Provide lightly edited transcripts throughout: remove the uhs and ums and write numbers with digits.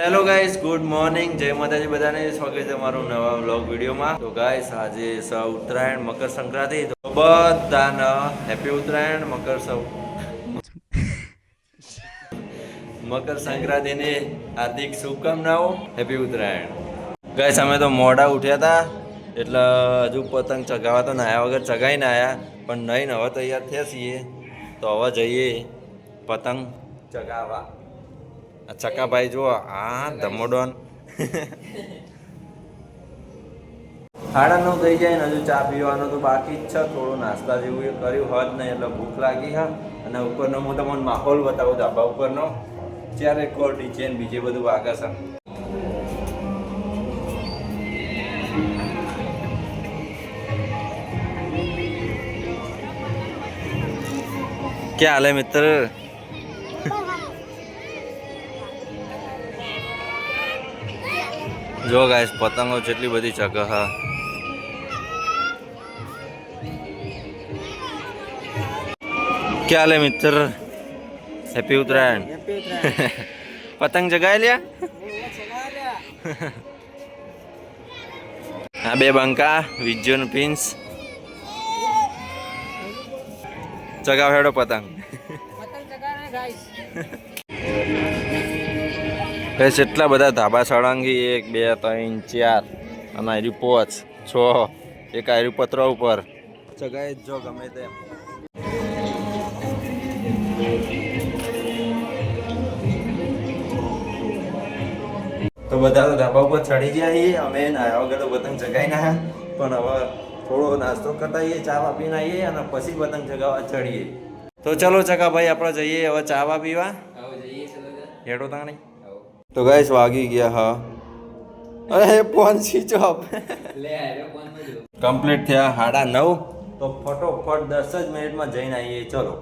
Hello guys, good morning, જય માતાજી બધાને. સ્વાગત છે તમારું નવા વ્લોગ વિડીયોમાં. તો ગાઈસ, આજે ઉત્તરાયણ, મકર સંક્રાંતિ, તો બધાને હેપી ઉત્તરાયણ, મકર સંક્રાંતિની હાર્દિક શુભકામનાઓ. હેપી ઉત્તરાયણ. ગાઈસ, અમે તો મોડા ઉઠ્યા હતા, એટલે હજુ પતંગ ચગાવવા તો નાયા વગર ચગાવીને આવ્યા, પણ નહીં હવે તૈયાર થયા છીએ, તો હવે જઈએ પતંગ ચગાવવા. ચકાભાઈ જુઓ, હા ધમોડોન 9:30 થઈ જાય ને હજુ ચા પીવાનું તો બાકી જ છે. થોડું નાસ્તા જેવું એ કર્યું હોત નહીં, એટલે ભૂખ લાગી હા. અને ઉપરનો હું તમને માહોલ બતાવું ધાબા ઉપરનો, ત્યારે કોલ ડીજે ને બીજે બધું વાગે છે. ક્યાં હાલે મિત્ર? જો ગાઈસ, પતંગો જેટલી બધી ચગે હા. ક્યાં હાલે મિત્ર? હેપી ઉત્તરાયણ. પતંગ જગાઈ લ્યા. આ બે બંકા વિજ્જન પિન્સ ચગાવ હેડો પતંગ. એટલા બધા ધાબા સળંગી 1 2 3 4 અને આયરી 5 6 એક આયરી પતરા ઉપર ચગાય જો ગમે તેમ. તો બધા તો ધાબા ઉપર ચડી ગયા છીએ. અમે નાયા વગર તો પતંગ ચગાવી ના, પણ હવે થોડો નાસ્તો કરતા આવીએ, ચા પીને આવીએ અને પછી પતંગ ચગાવવા ચડીએ. તો ચલો ચકાભાઈ, આપણે જઈએ હવે ચા પીવા. હેડો તાણી. તો ગાઈસ, વાગી ગયા હા. અરે ફોન સ્વિચ ઓફ. કમ્પ્લીટ થયા 9:30. તો ફટોફટ 10 જ મિનિટમાં જઈને આવીએ. ચલો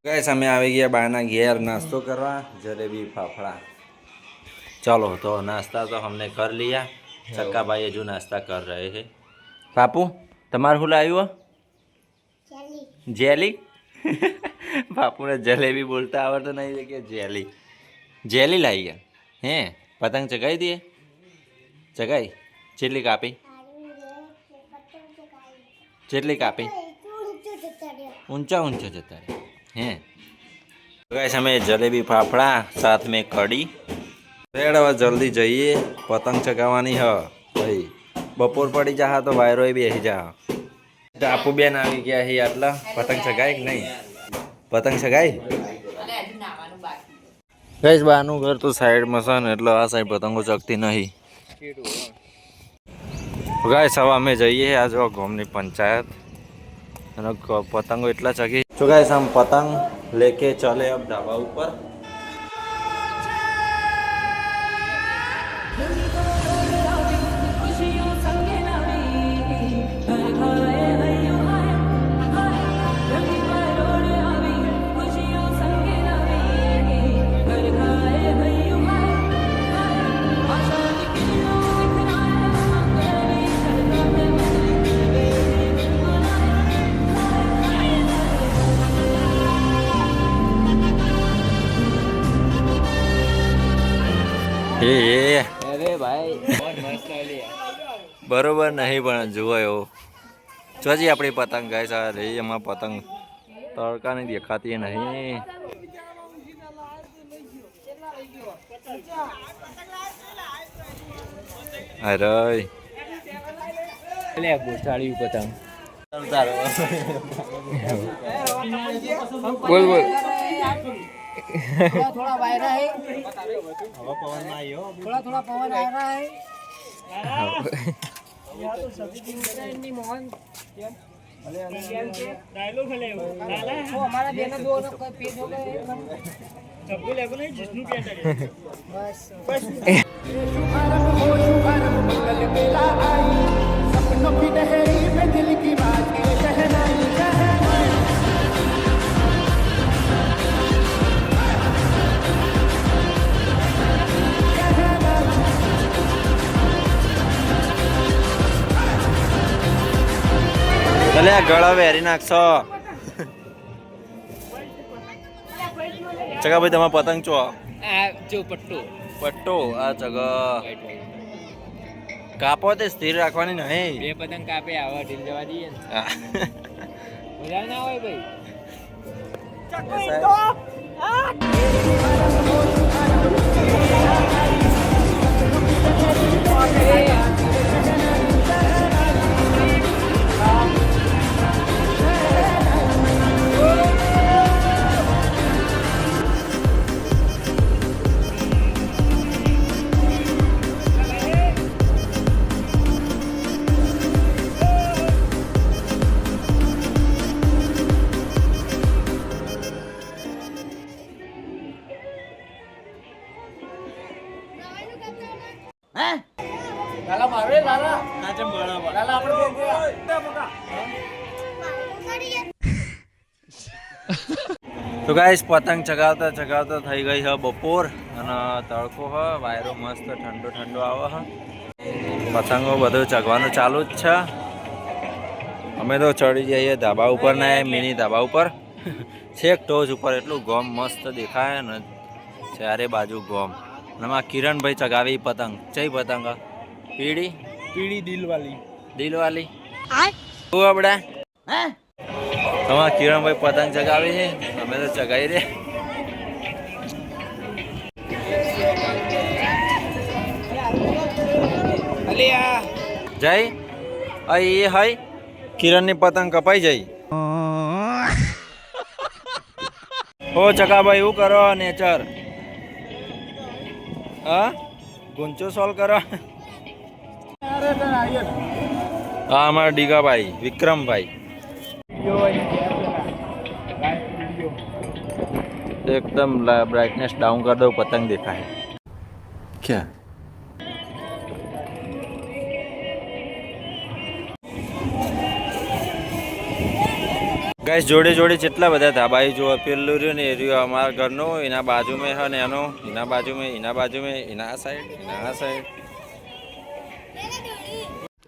ગાઈસ, અમે આવી ગયા બાના ઘેર નાસ્તો કરવા, જલેબી ફાફડા. चलो तो नाश्ता तो हमने कर लिया. चक्का भाई जो नाश्ता कर रहे हैं. पापू तुम्हारे हुला आयु जेली. पापू ने जलेबी बोलता आवड़ता नहीं, देखिए जेली जेली लाई है. हैं पतंग चगाई दिए? चगाई चेटली कापी? चेटली कापी? ऊंचा ऊंचा जता रहे हैं. गाइस, हमें जलेबी फाफड़ा साथ में कड़ी. હવે જલ્દી જઈએ, પતંગ ચગાવવાની હ ભાઈ. બપોર પડી જા તો વાયરો એ બેસી જા. ટાપુ બેન આવી ગયા હી. આટલા પતંગ ચગાય કે નહીં? પતંગ ચગાય ગઈશ. બાનું ઘર તો સાઈડમાં છે ને, એટલે આ સાઈડ પતંગો ચગતી નહીં. ગાઈસ, હવે અમે જઈએ આ જો ગામની પંચાયત, અને પતંગો એટલા ચગી. તો ગાઈસ, हम पतंग लेके चले अब ढाबा ऊपर. અરે ભાઈ, બરોબર નહીં પણ જુઓ એવો જોજી આપણી પતંગ. ગાય સારા રહી, એમાં પતંગ તડકાની દેખાતી નહીં. અરે ગોઠાળી પતંગ. બોલ બોલ. थोड़ा वायरा है, पवन में आयो, थोड़ा पवन आ रहा है. या तो सभी दिन नहीं मोहन डायलॉग है वो हमारा देना दो ना, कोई पेज हो गए सबको लेको नहीं जिसनु पेट है बस बस. मंगल बेला आई, सपनों की लहरी में दिल की बात कहना. ભલે આ ગળા વેરી નાખશો. ચકા ભાઈ તમારા પતંગ ચો આ જો પટ્ટો પટ્ટો આ જગ કાપો તે સ્થિર રાખવાની નહીં. બે પતંગ કાપે આવા ઢીલ જવા દઈએ ને મજા ના હોય ભાઈ. લાલા મારે લાલા નાચે બળા લાલા આપણે તો ગાઈસ પતંગ ચગાવતા ચગાવતા થઈ ગઈ છે બપોર અને તડકો હ વાયરો મસ્ત ઠંડો ઠંડો આવે હ. પતંગો બધું ચગવાનું ચાલુ જ છે. અમે તો ચડી જઈએ ધાબા ઉપર ને મિની ધાબા ઉપર છેક ટોચ ઉપર. એટલું ગોમ મસ્ત દેખાય ને ચારે બાજુ ગોમ. એમાં કિરણભાઈ ચગાવી પતંગ. ચઈ પતંગ? પીળી પીળી દિલવાલી દિલવાલી શું આપડા તમારા કિરણભાઈ પતંગ ચગાવી છે. અમે તો ચગાવી રે. જય એ હઈ કિરણની પતંગ કપાઈ જઈ. ઓ ચકાભાઈ એવું કરો નેચર. હા ગુંચો સોલ્વ કરો. હા અમારા ડીગાભાઈ વિક્રમભાઈ एकदम ब्राइटनेस डाउन कर दो पतंग देखा है क्या. गाइस जोड़े जोड़े જેટલા બધા ધાબાઈ જો પેલું રહ્યું ને એ રહ્યું અમારા ઘરનું. એના બાજુમાં છે ને એનું એના બાજુમાં એના સાઈડ.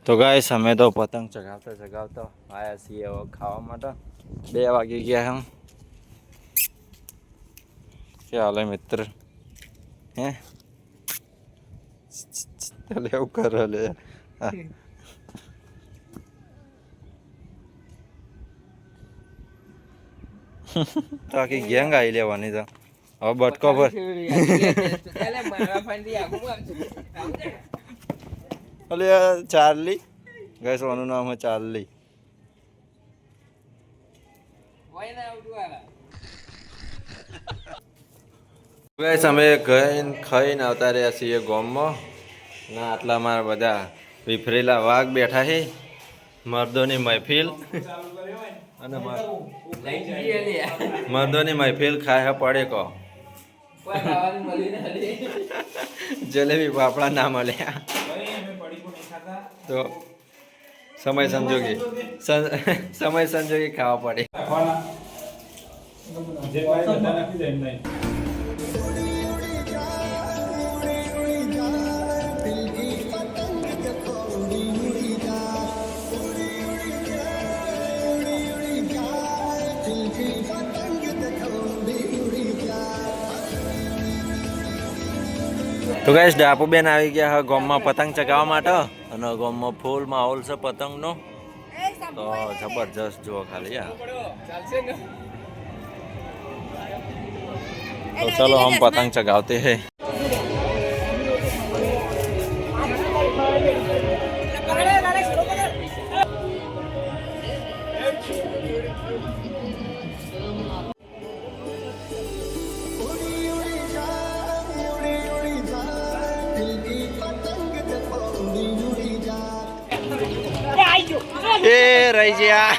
તો ગાઈસ અમે તો પતંગ ચગાવતા ચગાવતા આવ્યા છીએ હવે ખાવા માટે. 2 વાગી ગયા હમ. क्या हाल है मित्र हैं चले એવું કરો લે. તો આખી ગેંગ આવી લેવાની તો હવે બટકો પર. અલે ચાર્લી ગાઈસ ઓનું નામ છે ચાર્લી. ગાઈસ અમે ખાઈને આવતા રહ્યા છીએ ગોમમાં. ના આટલા મારા બધા વિફરેલા વાઘ બેઠા છે. મર્દોની મહેફિલ અને મર્દોની મહેફિલ ખાય પડે કહો. જલેબી ફાફડા ના મળ્યા તો સમય સંજોગી ખાવા પડે. તો ગાઈસ ડાપુબેન આવી ગયા હા ગામમાં પતંગ ચગાવવા માટે. અને ગામમાં ફૂલ માહોલ છે પતંગનો તો જબરજસ્ત જુઓ ખાલી. તો ચલો હમ પતંગ ચગાવતે હૈ. એ રહી ગયા.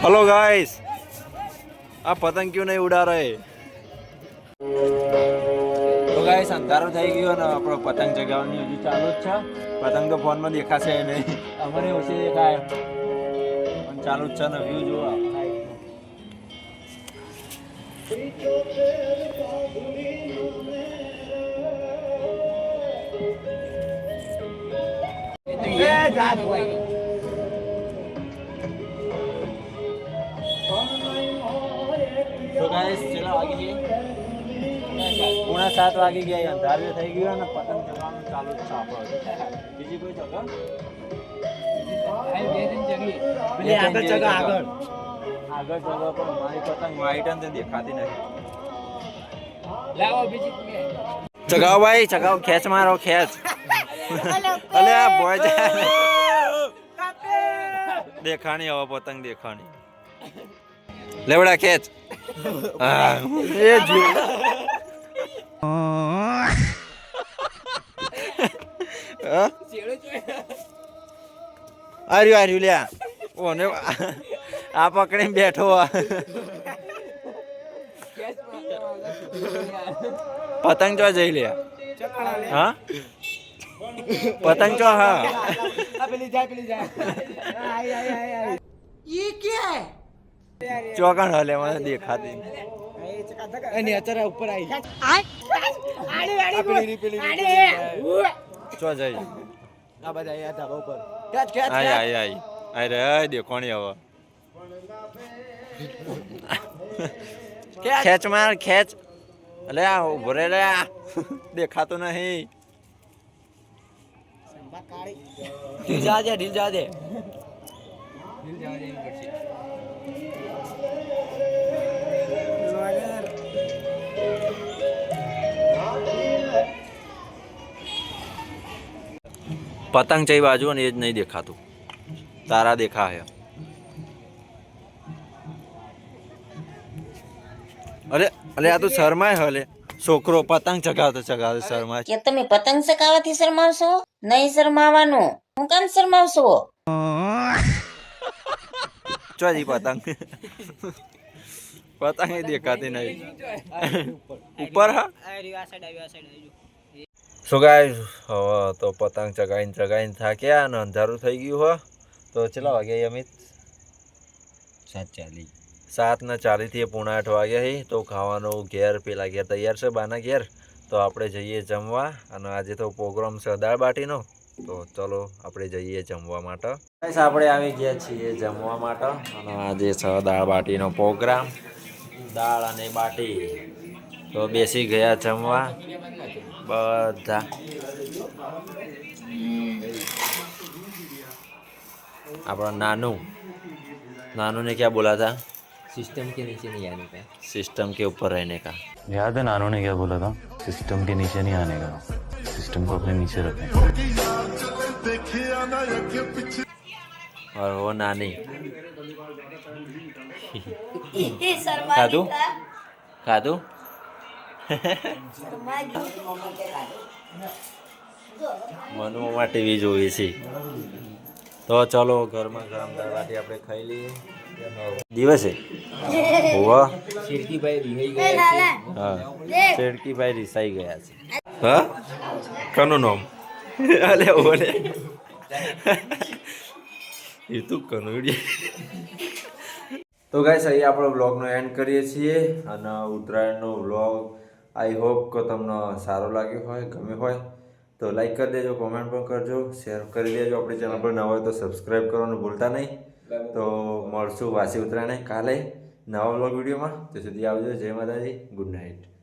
हेलो गाइस आप पतंग क्यों नहीं उड़ा रहे તો ગાઈસ અંધારું થઈ ગયું ને આપણો પતંગ ચગાવવાની હજી ચાલુ જ છે પતંગ તો ફોનમાં દેખાશે નહીં અમને ઓછી દેખાય પણ ચાલુ જ છે ને વ્યૂ જુઓ તો ગાઈસ ચલો વાગી ગઈ 7:30 વાગી ગયા અંધારું થઈ ગયું અને પતંગ ચગાવવાનું ચાલુ જ છે આપણો બીજી કોઈ જગા આગળ જગા આગળ જગા પણ મારી પતંગ વાઈટ અને દેખાતી નથી લાવો બીજી ચગાવ ભાઈ ચગાવ ખેંચ મારો ખેંચ અલે આ બોય દેખાણી હવે પતંગ દેખાણી લેવડા ખેંચ એ જો આર્યું લ્યા ઓને આ પકડીને બેઠો પતંગ ચો જઈ લે હા પતંગ ચો હા પેલી જાય ये क्या है ચોકણ હલે મને દેખાતી અને અત્યારે ઉપર આવી ચો જઈ આ બધા આ ધાબા ઉપર આય રે દેખોણી હવે ખેંચ માર ખેંચ અલે આ ઉભો રે લે દેખાતું નહીં ઢીલ જવા દે ઢીલ જવા દે પડશે પતંગ ચઈ બાજુ ને એ જ નહીં દેખાતું તારા દેખા હે અરે અરે આ તો શરમાય હલે છોકરો પતંગ ચગાવતો શરમાય કે તમે પતંગ ચગાવવાથી શરમાવશો નહીં શરમાવાનું હું કેમ શરમાવશો ચોજી પતંગ પતંગ એ દેખાતી નહીં ઉપર હા સો ગાઈસ હવે તો પતંગ ચગાઈને થાક્યા અને અંધારું થઈ ગયું હો તો કેટલા વાગ્યા અમિત 7:40 થી 7:45 વાગ્યા હી તો ખાવાનું ઘેર પેલા ઘેર તૈયાર છે બાના ઘેર તો આપણે જઈએ જમવા અને આજે તો પ્રોગ્રામ છે દાળ બાટીનો તો ચલો આપણે જઈએ જમવા માટે ગાઈસ આપણે આવી ગયા છીએ જમવા માટે અને આજે છે દાળ બાટીનો પ્રોગ્રામ દાળ અને બાટી તો બેસી ગયા જમવા બધા આપણા नानू ने क्या बोला था सिस्टम के नीचे नहीं आने का सिस्टम के ऊपर रहने का याद है नानू ने क्या बोला था सिस्टम के नीचे नहीं आने का सिस्टम को अपने नीचे रखें और वो नानी खादू खादू મનુમાં ટીવી જોઈ છે તો ચલો ગરમા ગરમ દાળ બાટી આપણે ખાઈ લઈએ દિવસે હોવા શેરકીભાઈ રિહાઈ ગયા છે હા શેરકીભાઈ રિસાઈ ગયા છે હા કનું નામ અલે ઓલે એ તું કનુડી તો ગાઈસ અહીં આપણો વ્લોગનો એન્ડ કરીએ છીએ અને ઉત્તરાયણનો વ્લોગ આઈ હોપ કે તમને સારો લાગ્યો હોય ગમ્યો હોય તો લાઈક કરી દેજો કોમેન્ટ પણ કરજો શેર કરી દેજો આપણી ચેનલ પર નવા હોય તો સબસ્ક્રાઈબ કરવાનું ભૂલતા નહીં તો મળશું વાસી ઉત્તરાયણ કાલે નવા વ્લોગ વિડીયોમાં ત્યાં સુધી આવજો જય માતાજી ગુડ નાઇટ